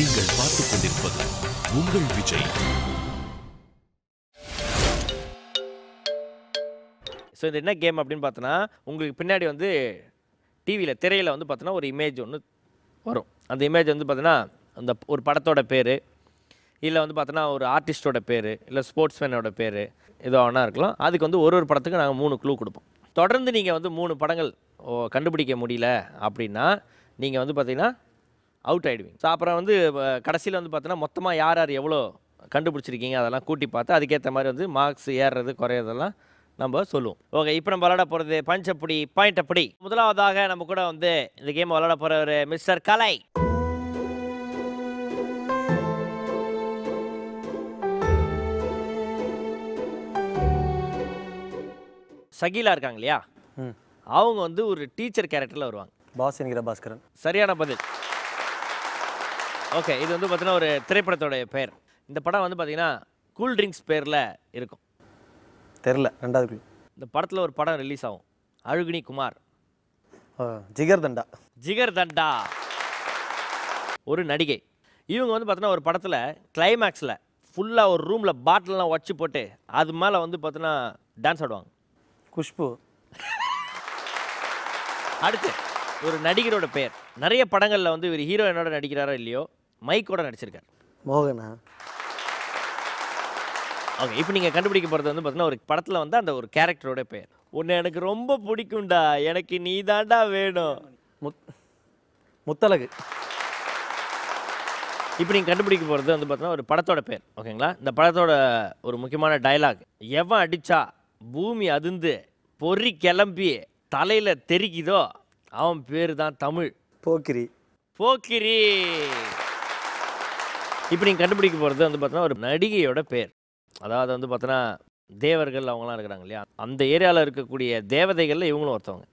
நீங்கள் பார்த்துக் கொண்டிருப்பது உங்கள் விஜய். ஸோ இது என்ன கேம் அப்படின்னு பார்த்தோன்னா, உங்களுக்கு பின்னாடி வந்து டிவியில் திரையில் வந்து பார்த்தோன்னா ஒரு இமேஜ் ஒன்று வரும். அந்த இமேஜ் வந்து பார்த்தோன்னா அந்த ஒரு படத்தோட பேர், இல்லை வந்து பார்த்தோன்னா ஒரு ஆர்டிஸ்டோட பேர், இல்லை ஸ்போர்ட்ஸ்மேனோட பேர், ஏதோ ஒன்றா இருக்கலாம். அதுக்கு வந்து ஒரு படத்துக்கு நாங்கள் 3 க்ளூ கொடுப்போம். தொடர்ந்து நீங்கள் வந்து 3 படங்கள் கண்டுபிடிக்க முடியல அப்படின்னா நீங்கள் வந்து பார்த்தீங்கன்னா அவுட் ஆகிடுவீங்க. ஸோ அப்புறம் வந்து கடைசியில் வந்து பார்த்தோன்னா மொத்தமாக யார் யார் எவ்வளோ கண்டுபிடிச்சிருக்கீங்க அதெல்லாம் கூட்டி பார்த்து அதுக்கேற்ற மாதிரி வந்து மார்க்ஸ் ஏறுறது குறையிறதெல்லாம் நம்ம சொல்லுவோம். ஓகே, இப்போ நம்ம விளாட போகிறது பஞ்சப்படி பாயிண்ட் அப்படி. முதலாவதாக நம்ம கூட வந்து இந்த கேம் விளாட போகிறவர் மிஸ்டர் கலை. சகீலா இருக்காங்க இல்லையா, அவங்க வந்து ஒரு டீச்சர் கேரக்டரில் வருவாங்க. பாஸ் என்கிற பாஸ்கரன். சரியான பதில். ஓகே, இது வந்து பார்த்தீங்கன்னா ஒரு திரைப்படத்தோடைய பெயர். இந்த படம் வந்து பார்த்தீங்கன்னா கூல் ட்ரிங்க்ஸ் பேரில் இருக்கும். தெரில. ரெண்டாவது இந்த படத்தில் ஒரு படம் ரிலீஸ் ஆகும், அழுகினி குமார். ஜிகர் தண்டா. ஜிகர் தண்டா ஒரு நடிகை. இவங்க வந்து பார்த்தீங்கன்னா ஒரு படத்தில் கிளைமேக்ஸில் ஃபுல்லாக ஒரு ரூமில் பாட்டிலெலாம் உடச்சி போட்டு அது மேலே வந்து பார்த்தீங்கன்னா டான்ஸ் ஆடுவாங்க. குஷ்பு. அடுத்து ஒரு நடிகரோட பேர். நிறைய படங்களில் வந்து இவர் ஹீரோயினோட நடிக்கிறாரோ இல்லையோ மைக்கோட நடிச்சிருக்கார். மோகனா. ஓகே, இப்போ நீங்கள் கண்டுபிடிக்க போகிறது வந்து பார்த்தீங்கன்னா ஒரு படத்தில் வந்து அந்த ஒரு கேரக்டரோட பேர். உன்னை எனக்கு ரொம்ப பிடிக்கும்டா, எனக்கு நீ தாண்டா வேணும். முத்தலகு. இப்போ நீங்கள் கண்டுபிடிக்க போகிறது வந்து பார்த்தீங்கன்னா ஒரு படத்தோட பேர். ஓகேங்களா, இந்த படத்தோட ஒரு முக்கியமான டைலாக், எவன் அடித்தா பூமி அதிர்ந்து பொறி கிளம்பி தலையில் தெரிக்குதோ அவன் பேர் தான் தமிழ். போக்கிரி. போக்கிரி. இப்போ நீங்கள் கண்டுபிடிக்க போகிறது வந்து பார்த்தோன்னா ஒரு நடிகையோட பேர். அதாவது வந்து பார்த்தோன்னா தேவர்கள் அவங்களாம் இருக்கிறாங்க இல்லையா, அந்த ஏரியாவில் இருக்கக்கூடிய தேவதைகளில் இவங்களும் ஒருத்தவங்க.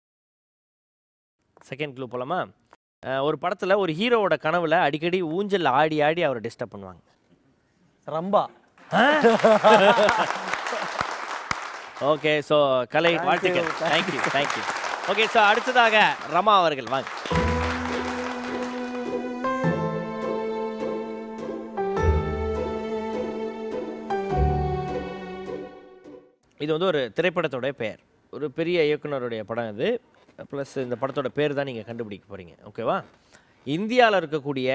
செகண்ட் க்ளூ போலாமா? ஒரு படத்தில் ஒரு ஹீரோவோட கனவுல அடிக்கடி ஊஞ்சல் ஆடி ஆடி அவரை டிஸ்டர்ப் பண்ணுவாங்க. ரம்பா. ஓகே, ஸோ கலை வாழ்த்துக்கள். Thank you thank you. ஓகே, ஸோ அடுத்ததாக ரமா அவர்கள் வாங்க. இது வந்து ஒரு திரைப்படத்தோடைய பெயர். ஒரு பெரிய இயக்குனருடைய படம் இது. ப்ளஸ் இந்த படத்தோட பேர் தான் நீங்கள் கண்டுபிடிக்க போகிறீங்க. ஓகேவா? இந்தியாவில் இருக்கக்கூடிய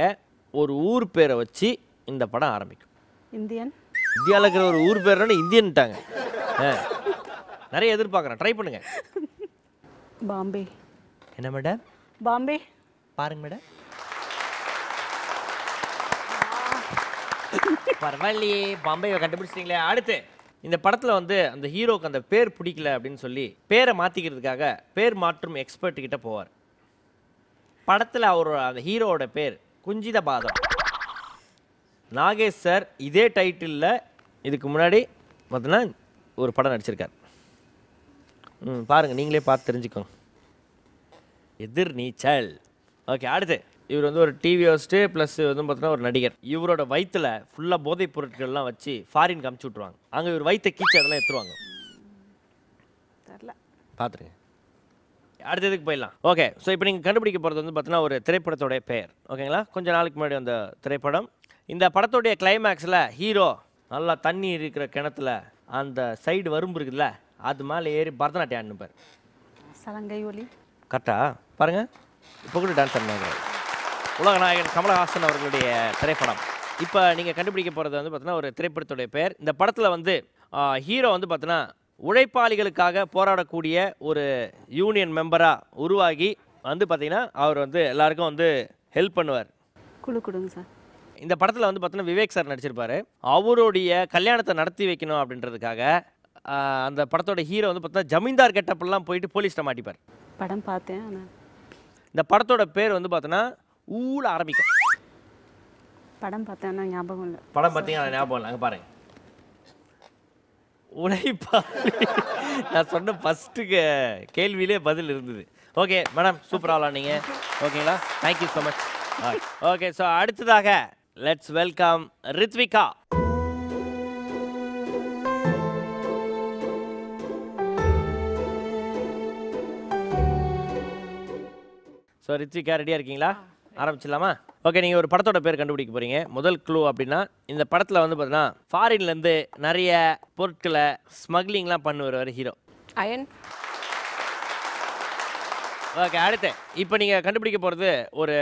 ஒரு ஊர் பேரை வச்சு இந்த படம் ஆரம்பிக்கும். இந்தியாவில் இருக்கிற ஒரு ஊர் பேர்னு இந்தியன்ட்டாங்க. நிறைய எதிர்பார்க்குறேன், ட்ரை பண்ணுங்க. பாம்பே. என்ன மேடம்? பாம்பே. பாருங்க மேடம். பரவாயில்லையே, பாம்பேவை கண்டுபிடிச்சிட்டீங்களே. அடுத்து இந்த படத்தில் வந்து அந்த ஹீரோக்கு அந்த பேர் பிடிக்கல அப்படின்னு சொல்லி பேரை மாற்றிக்கிறதுக்காக பேர் மாற்றும் எக்ஸ்பர்ட் கிட்ட போவார். படத்தில் அவரோட அந்த ஹீரோவோட பேர் குஞ்சித பாதம். நாகேஷ் சார் இதே டைட்டிலில் இதுக்கு முன்னாடி பார்த்தீங்கன்னா ஒரு படம் நடிச்சிருக்கார். பாருங்கள், நீங்களே பார்த்து தெரிஞ்சுக்கோங்க. எதிர் நீச்சல். ஓகே, அடுத்து இவர் வந்து ஒரு டிவி ஹோஸ்ட்டு ப்ளஸ் வந்து பார்த்தீங்கன்னா ஒரு நடிகர். இவரோட வயிற்றில் ஃபுல்லாக போதைப் பொருட்கள்லாம் வச்சு ஃபாரின் காமிச்சு விட்ருவாங்க. அங்கே இவர் வயிற்றை கீச்சு அதெல்லாம் எடுத்துருவாங்க. பார்த்துருங்க. அடுத்ததுக்கு போயிடலாம். ஓகே, ஸோ இப்போ நீங்கள் கண்டுபிடிக்க போகிறது வந்து பார்த்தீங்கன்னா ஒரு திரைப்படத்தோடைய பெயர். ஓகேங்களா, கொஞ்சம் நாளைக்கு முன்னாடி அந்த திரைப்படம். இந்த படத்தோடைய கிளைமேக்ஸில் ஹீரோ நல்லா தண்ணி இருக்கிற கிணத்துல அந்த சைடு வரும்பு இருக்குதுல்ல, அது மேலே ஏறி பரதநாட்டியம் ஆடினுப்பார். சலங்கை ஒலி. கரெக்டா? பாருங்கள், இப்போ கூட டான்ஸ் ஆடினாங்க. உலகநாயகன் கமலஹாசன் அவர்களுடைய திரைப்படம். இப்போ நீங்கள் கண்டுபிடிக்க போகிறது வந்து பார்த்தீங்கன்னா ஒரு திரைப்படத்துடைய பெயர். இந்த படத்தில் வந்து ஹீரோ வந்து பார்த்தீங்கன்னா உழைப்பாளிகளுக்காக போராடக்கூடிய ஒரு யூனியன் மெம்பராக உருவாகி வந்து பார்த்தீங்கன்னா அவர் வந்து எல்லாருக்கும் வந்து ஹெல்ப் பண்ணுவார். குழு கொடுங்க சார். இந்த படத்தில் வந்து பார்த்தீங்கன்னா விவேக் சார் நடிச்சிருப்பார். அவருடைய கல்யாணத்தை நடத்தி வைக்கணும் அப்படின்றதுக்காக அந்த படத்தோட ஹீரோ வந்து பார்த்தீங்கன்னா ஜமீன்தார் கெட்டப்பெல்லாம் போயிட்டு போலீஸ்ட்ட மாட்டிப்பார். படம் பார்த்தேன். இந்த படத்தோட பேர் வந்து பார்த்தீங்கன்னா ஊழ ஆரம்பிக்கும். படம் பார்த்தேன், ஞாபகம் இல்லை. படம் பார்த்தீங்கன்னா ஞாபகம் இல்லை. அங்கே பாருங்க, உழைப்பாளி. நான் சொன்ன ஃபஸ்ட்டுக்கு கேள்வியிலே பதில் இருந்தது. ஓகே மேடம், சூப்பராக விளாண்டீங்க. ஓகேங்களா, thank you so much. Okay, so அடுத்ததாக let's welcome Rithvika. So Rithvika ரெடியாக இருக்கீங்களா? ஆரம்பிச்சிடலாமா? ஓகே, நீங்கள் ஒரு படத்தோட பேர் கண்டுபிடிக்க போகிறீங்க. முதல் க்ளூ அப்படின்னா, இந்த படத்தில் வந்து பார்த்தீங்கன்னா ஃபாரின்லேருந்து நிறைய பொருட்களை ஸ்மக்லிங்லாம் பண்ணி வருவார் ஹீரோ. அயன். ஓகே, அடுத்து இப்போ நீங்கள் கண்டுபிடிக்க போகிறது ஒரு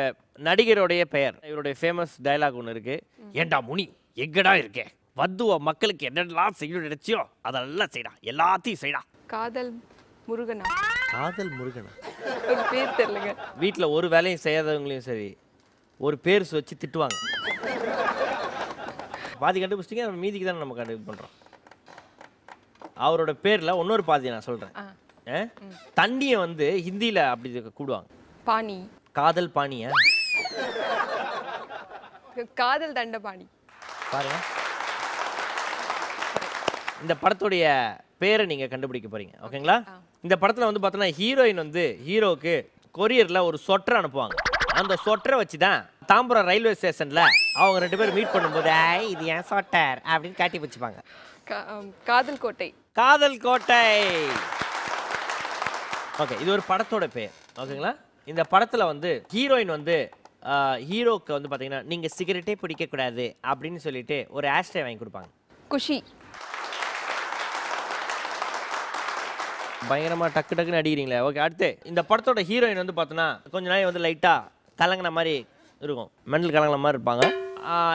நடிகருடைய பெயர். இவருடைய ஃபேமஸ் டயலாக் ஒன்று இருக்குது. ஏண்டா முனி எங்கடா இருக்கே, வத்துவ மக்களுக்கு என்னெல்லாம் செய்யணும் நினைச்சியோ அதெல்லாம் செய்யடா, எல்லாத்தையும் செய்யடா. காதல் முருகனா? காதல் முருகனா? ஒரு பேர் தெரியலங்க. வீட்டில் ஒரு வேலையும் செய்யாதவங்களையும் சரி ஒரு பேர் வச்சு திட்டுவாங்க. பாதி கண்டுபிடிச்சிங்க, மீதிக்கு தானே நம்ம கண்டுபிடி பண்ணுறோம். அவரோட பேரில் இன்னொரு பாதி நான் சொல்கிறேன். தண்ணியை வந்து ஹிந்தியில் அப்படி கூடுவாங்க. பாணி. காதல் பாணியா? காதல் தண்டபாணி. பாருங்க, இந்த படத்துடைய பேரை நீங்கள் கண்டுபிடிக்க போகிறீங்க. ஓகேங்களா? இந்த படத்தில் வந்து பார்த்தோன்னா ஹீரோயின் வந்து ஹீரோவுக்கு கொரியரில் ஒரு சொட்டரை அனுப்புவாங்க. அந்த சொட்டரை வச்சு தான் தாம்பரம் ரயில்வே ஸ்டேஷனில் அவங்க 2 பேரும் மீட் பண்ணும்போது இது ஏன் சொட்டர் அப்படின்னு காட்டி வச்சுப்பாங்க. காதல் கோட்டை. காதல் கோட்டை. ஓகே, இது ஒரு படத்தோட பேர். ஓகேங்களா? இந்த படத்தில் வந்து ஹீரோயின் வந்து ஹீரோக்கு வந்து பார்த்தீங்கன்னா நீங்கள் சிகரெட்டே பிடிக்கக்கூடாது அப்படின்னு சொல்லிட்டு ஒரு ஆஸ்ட்ரே வாங்கி கொடுப்பாங்க. குஷி. பயங்கரமாக டக்கு டக்குன்னு அடிக்கிறீங்களே. ஓகே, அடுத்து இந்த படத்தோட ஹீரோயின் வந்து பார்த்தோன்னா கொஞ்ச நாள் வந்து லைட்டாக கலங்கின மாதிரி இருக்கும், மெண்டல் கலங்கின மாதிரி இருப்பாங்க.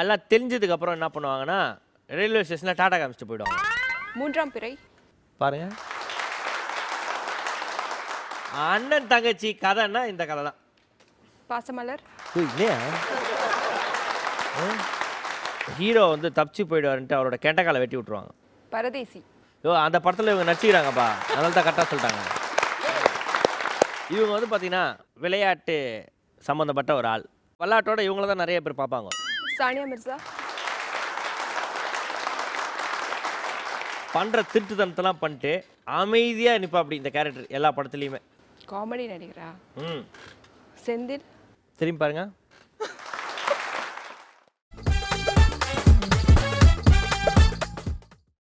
எல்லாம் தெரிஞ்சதுக்கப்புறம் என்ன பண்ணுவாங்கன்னா ரயில்வே ஸ்டேஷனில் டாடா காமிச்சிட்டு போயிடுவாங்க. மூன்றாம் பிறை. பாருங்க, அண்ணன் தங்கச்சி கதைன்னா இந்த கதை தான். பாசமலர். இல்லையா? ஹீரோ வந்து தப்பிச்சு போயிடுவாருன்ட்டு அவரோட கெண்டக்காலை வெட்டி விட்டுருவாங்க. பரதேசி. அந்த படத்தில் இவங்க நடிச்சுக்கிறாங்கப்பா, அதனால தான் கரெக்டாக சொல்லிட்டாங்க. இவங்க வந்து பார்த்தீங்கன்னா விளையாட்டு சம்மந்தப்பட்ட ஒரு ஆள். விளையாட்டோட இவங்கள தான் நிறைய பேர் பார்ப்பாங்க. சானியா மிர்சா. பண்ணுற திருட்டுத்தனத்தெல்லாம் பண்ணிட்டு அமைதியாக நிற்பா அப்படி இந்த கேரக்டர் எல்லா படத்துலையுமே. காமெடி நடிகரா? ம், செந்தில். திரும்பி பாருங்க.